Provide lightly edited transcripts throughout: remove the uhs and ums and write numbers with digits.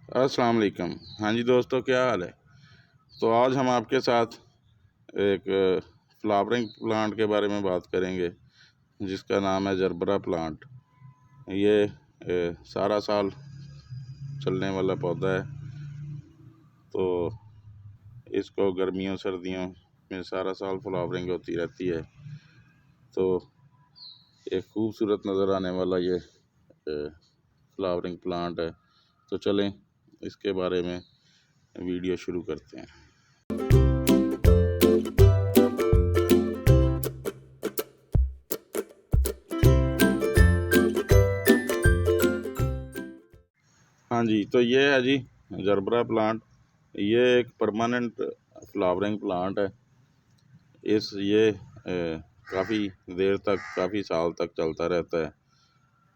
अस्सलाम वालेकुम। हाँ जी दोस्तों, क्या हाल है। तो आज हम आपके साथ एक फ्लावरिंग प्लांट के बारे में बात करेंगे जिसका नाम है जरबरा प्लांट। ये सारा साल चलने वाला पौधा है। तो इसको गर्मियों सर्दियों में सारा साल फ्लावरिंग होती रहती है। तो एक खूबसूरत नज़र आने वाला ये फ्लावरिंग प्लांट है। तो चलें इसके बारे में वीडियो शुरू करते हैं। हाँ जी, तो ये है जी जरबरा प्लांट। ये एक परमानेंट फ्लावरिंग प्लांट है। ये काफ़ी देर तक, काफ़ी साल तक चलता रहता है।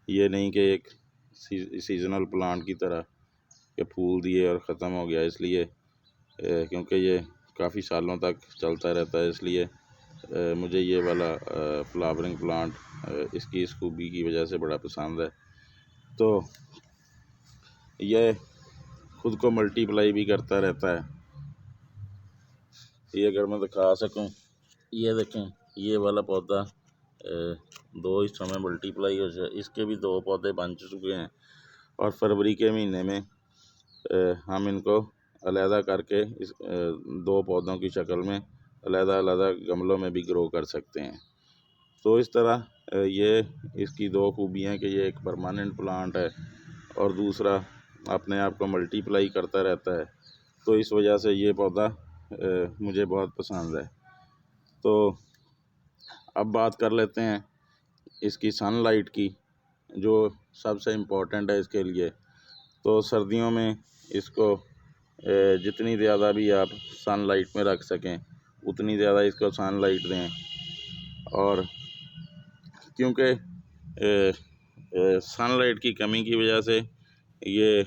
ये नहीं कि एक सीजनल प्लांट की तरह के फूल दिए और ख़त्म हो गया। इसलिए क्योंकि ये काफ़ी सालों तक चलता रहता है, इसलिए मुझे ये वाला फ्लावरिंग प्लांट इसकी इस खूबी की वजह से बड़ा पसंद है। तो ये खुद को मल्टीप्लाई भी करता रहता है। ये अगर मैं दिखा सकूं, ये देखें, ये वाला पौधा दो हिस्सों में मल्टीप्लाई हो जाए। इसके भी दो पौधे बन चुके हैं और फरवरी के महीने में हम इनको अलहदा करके इस दो पौधों की शक्ल में अलहदा अलहदा गमलों में भी ग्रो कर सकते हैं। तो इस तरह ये इसकी दो खूबियाँ हैं कि ये एक परमानेंट प्लांट है और दूसरा अपने आप को मल्टीप्लाई करता रहता है। तो इस वजह से ये पौधा मुझे बहुत पसंद है। तो अब बात कर लेते हैं इसकी सनलाइट की, जो सबसे इम्पोर्टेंट है इसके लिए। तो सर्दियों में इसको जितनी ज़्यादा भी आप सनलाइट में रख सकें उतनी ज़्यादा इसको सनलाइट दें। और क्योंकि सनलाइट की कमी की वजह से ये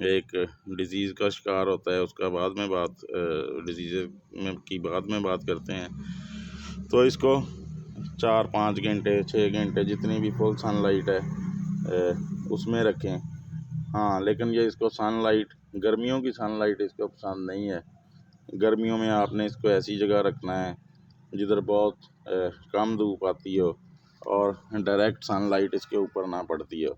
एक डिज़ीज़ का शिकार होता है। उसका बाद में बात डिज़ीज़ में की बाद में बात करते हैं। तो इसको 4-5 घंटे 6 घंटे जितनी भी फुल सनलाइट है उसमें रखें। हाँ, लेकिन ये इसको सनलाइट, गर्मियों की सनलाइट इसको पसंद नहीं है। गर्मियों में आपने इसको ऐसी जगह रखना है जिधर बहुत कम धूप आती हो और डायरेक्ट सनलाइट इसके ऊपर ना पड़ती हो।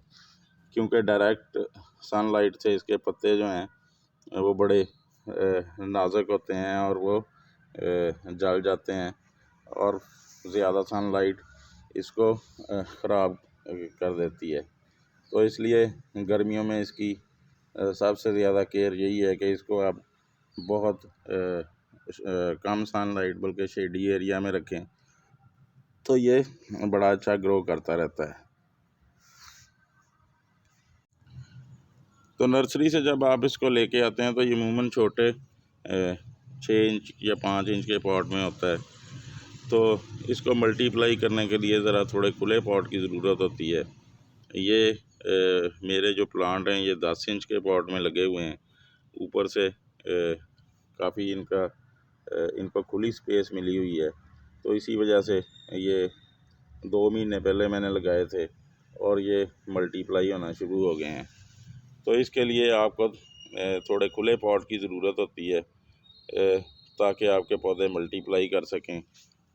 क्योंकि डायरेक्ट सनलाइट से इसके पत्ते जो हैं वो बड़े नाजुक होते हैं और वो जल जाते हैं और ज़्यादा सनलाइट इसको ख़राब कर देती है। तो इसलिए गर्मियों में इसकी सबसे ज़्यादा केयर यही है कि इसको आप बहुत कम सनलाइट बल्कि शेडी एरिया में रखें, तो ये बड़ा अच्छा ग्रो करता रहता है। तो नर्सरी से जब आप इसको लेके आते हैं तो ये अमूमन छोटे 6 इंच या 5 इंच के पॉट में होता है। तो इसको मल्टीप्लाई करने के लिए ज़रा थोड़े खुले पॉट की ज़रूरत होती है। ये मेरे जो प्लांट हैं ये 10 इंच के पॉट में लगे हुए हैं। ऊपर से काफ़ी इनको खुली स्पेस मिली हुई है। तो इसी वजह से ये 2 महीने पहले मैंने लगाए थे और ये मल्टीप्लाई होना शुरू हो गए हैं। तो इसके लिए आपको थोड़े खुले पॉट की ज़रूरत होती है ताकि आपके पौधे मल्टीप्लाई कर सकें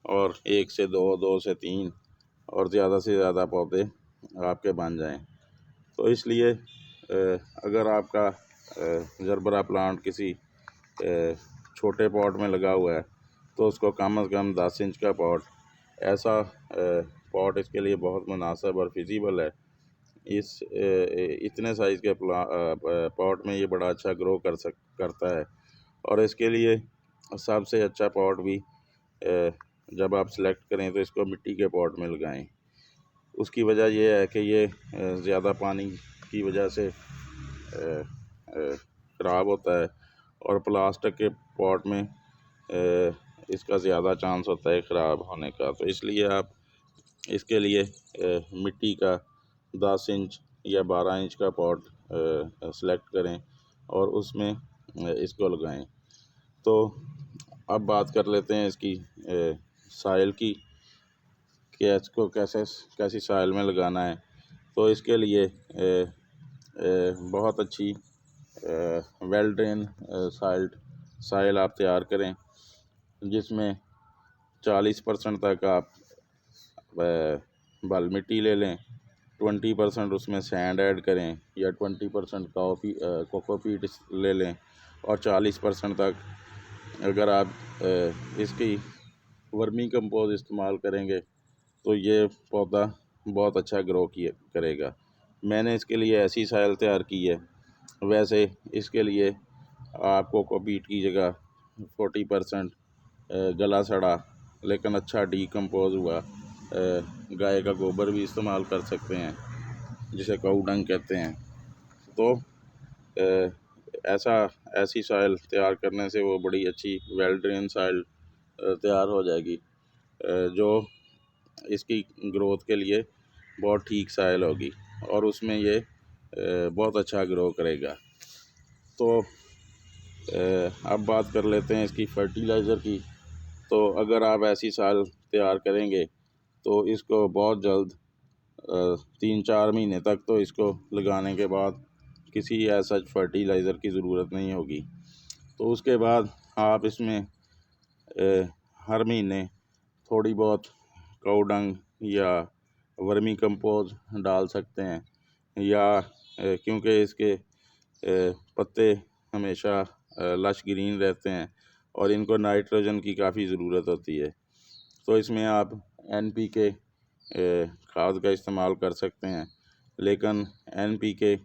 और 1 से 2, 2 से 3 और ज़्यादा से ज़्यादा पौधे आपके बन जाएं। तो इसलिए अगर आपका जरबरा प्लांट किसी छोटे पॉट में लगा हुआ है तो उसको कम से कम 10 इंच का पॉट, ऐसा पॉट इसके लिए बहुत मुनासिब और फिजिबल है। इतने साइज़ के पॉट में ये बड़ा अच्छा ग्रो करता है। और इसके लिए सबसे अच्छा पॉट भी जब आप सेलेक्ट करें तो इसको मिट्टी के पॉट में लगाएं। उसकी वजह यह है कि ये ज़्यादा पानी की वजह से ख़राब होता है और प्लास्टिक के पॉट में इसका ज़्यादा चांस होता है ख़राब होने का। तो इसलिए आप इसके लिए मिट्टी का 10 इंच या 12 इंच का पॉट सेलेक्ट करें और उसमें इसको लगाएं। तो अब बात कर लेते हैं इसकी साइल की कि इसको कैसी साइल में लगाना है। तो इसके लिए बहुत अच्छी वेल ड्रेन साइल आप तैयार करें, जिसमें 40% तक आप बल मिट्टी ले लें, 20% उसमें सैंड ऐड करें या 20% कोकोपीट ले लें, और 40% तक अगर आप इसकी वर्मी कंपोज इस्तेमाल करेंगे तो ये पौधा बहुत अच्छा ग्रो करेगा। मैंने इसके लिए ऐसी साइल तैयार की है। वैसे इसके लिए आप कोकोपीट की जगह 40% गला सड़ा लेकिन अच्छा डीकम्पोज हुआ गाय का गोबर भी इस्तेमाल कर सकते हैं, जिसे काऊ डंग कहते हैं। तो ऐसी साइल तैयार करने से वो बड़ी अच्छी वेल ड्रेन साइल तैयार हो जाएगी, जो इसकी ग्रोथ के लिए बहुत ठीक साइल होगी और उसमें ये बहुत अच्छा ग्रो करेगा। तो अब बात कर लेते हैं इसकी फर्टिलाइज़र की। तो अगर आप ऐसी साइल तैयार करेंगे तो इसको बहुत जल्द 3-4 महीने तक तो इसको लगाने के बाद किसी ऐसा फर्टिलाइज़र की ज़रूरत नहीं होगी। तो उसके बाद आप इसमें हर महीने थोड़ी बहुत काऊ डंग या वर्मी कंपोज डाल सकते हैं, या क्योंकि इसके पत्ते हमेशा लश ग्रीन रहते हैं और इनको नाइट्रोजन की काफ़ी ज़रूरत होती है। तो इसमें आप NPK खाद का इस्तेमाल कर सकते हैं, लेकिन NPK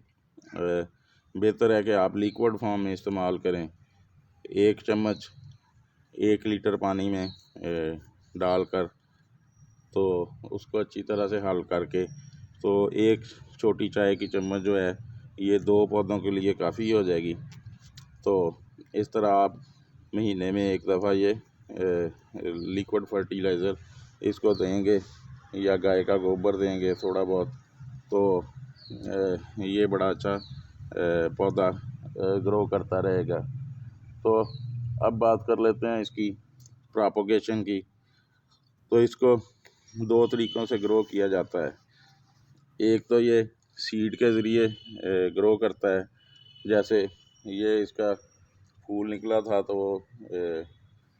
बेहतर है कि आप लिक्विड फॉर्म में इस्तेमाल करें। 1 चम्मच 1 लीटर पानी में डालकर तो उसको अच्छी तरह से हल करके तो 1 छोटी चाय की चम्मच जो है ये 2 पौधों के लिए काफ़ी हो जाएगी। तो इस तरह आप महीने में एक दफ़ा ये लिक्विड फर्टिलाइज़र इसको देंगे या गाय का गोबर देंगे थोड़ा बहुत, तो ये बड़ा अच्छा पौधा ग्रो करता रहेगा। तो अब बात कर लेते हैं इसकी प्रोपगेशन की। तो इसको 2 तरीक़ों से ग्रो किया जाता है। एक तो ये सीड के ज़रिए ग्रो करता है, जैसे ये इसका फूल निकला था तो वो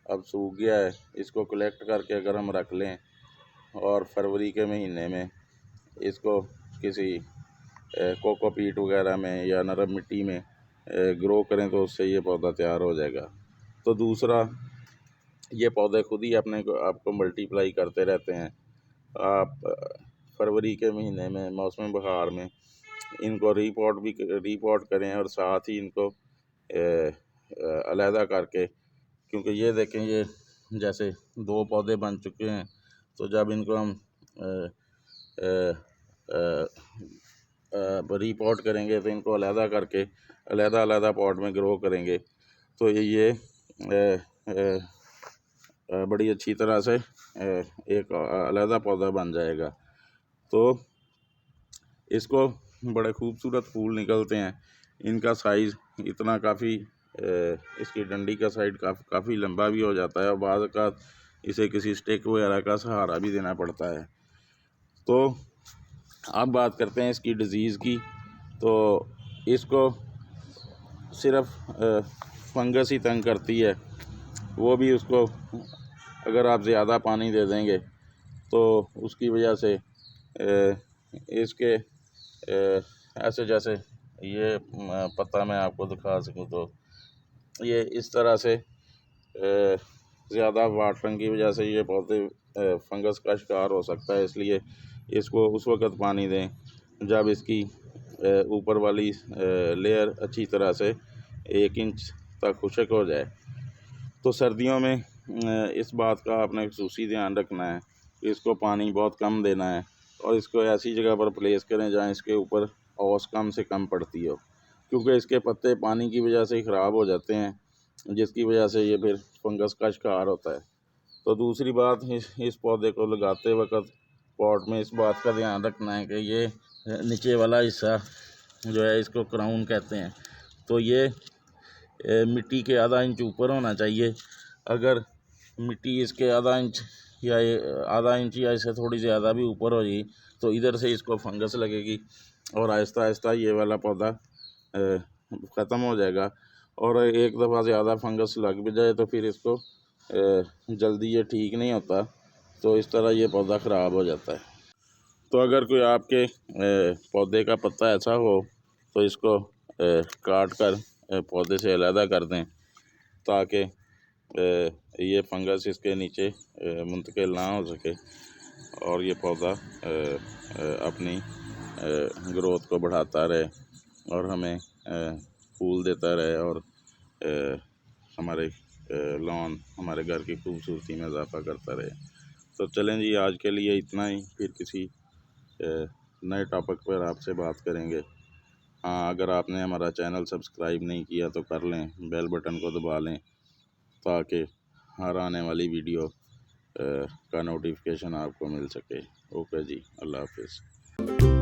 अब सूख गया है। इसको कलेक्ट करके अगर हम रख लें और फरवरी के महीने में इसको किसी कोकोपीट वगैरह में या नरम मिट्टी में ग्रो करें तो उससे ये पौधा तैयार हो जाएगा। तो दूसरा, ये पौधे खुद ही आपको मल्टीप्लाई करते रहते हैं। आप फरवरी के महीने में मौसम बहार में इनको रीपॉट करें और साथ ही इनको अलहदा करके, क्योंकि ये देखें ये जैसे 2 पौधे बन चुके हैं, तो जब इनको हम रीपॉट करेंगे तो इनको अलहदा करके अलहदा पॉट में ग्रो करेंगे तो ये बड़ी अच्छी तरह से एक अलहदा पौधा बन जाएगा। तो इसको बड़े खूबसूरत फूल निकलते हैं। इनका साइज़ इतना काफ़ी इसकी डंडी का साइड काफ़ी लंबा भी हो जाता है और बाद का इसे किसी स्टिक वगैरह का सहारा भी देना पड़ता है। तो अब बात करते हैं इसकी डिज़ीज़ की। तो इसको सिर्फ फंगस ही तंग करती है, वो भी उसको अगर आप ज़्यादा पानी दे देंगे तो उसकी वजह से इसके ऐसे जैसे ये पत्ता मैं आपको दिखा सकूं तो ये इस तरह से ज़्यादा वाटरिंग की वजह से ये पौधे फंगस का शिकार हो सकता है। इसलिए इसको उस वक़्त पानी दें जब इसकी ऊपर वाली लेयर अच्छी तरह से 1 इंच तक खुश्क हो जाए। तो सर्दियों में इस बात का आपने ख़ुसूसी ध्यान रखना है कि इसको पानी बहुत कम देना है और इसको ऐसी जगह पर प्लेस करें जहाँ इसके ऊपर ओस कम से कम पड़ती हो, क्योंकि इसके पत्ते पानी की वजह से ही ख़राब हो जाते हैं, जिसकी वजह से ये फिर फंगस का शिकार होता है। तो दूसरी बात, इस पौधे को लगाते वक्त पॉट में इस बात का ध्यान रखना है कि ये नीचे वाला हिस्सा जो है इसको क्राउन कहते हैं, तो ये मिट्टी के आधा इंच ऊपर होना चाहिए। अगर मिट्टी इसके आधा इंच या इससे थोड़ी ज़्यादा भी ऊपर हो जाए तो इधर से इसको फंगस लगेगी और आहिस्ता आहिस्ता ये वाला पौधा ख़त्म हो जाएगा। और एक दफ़ा ज़्यादा फंगस लग भी जाए तो फिर इसको जल्दी ये ठीक नहीं होता, तो इस तरह ये पौधा ख़राब हो जाता है। तो अगर कोई आपके पौधे का पत्ता ऐसा हो तो इसको काट कर पौधे से अलहदा कर दें, ताकि ये फंगस इसके नीचे मुंतकिल ना हो सके और ये पौधा अपनी ग्रोथ को बढ़ाता रहे और हमें फूल देता रहे और हमारे लॉन, हमारे घर की खूबसूरती में इजाफा करता रहे। तो चलें जी, आज के लिए इतना ही, फिर किसी नए टॉपिक पर आपसे बात करेंगे। हाँ, अगर आपने हमारा चैनल सब्सक्राइब नहीं किया तो कर लें, बेल बटन को दबा लें, ताकि हर आने वाली वीडियो का नोटिफिकेशन आपको मिल सके। ओके जी, अल्लाह हाफिज़।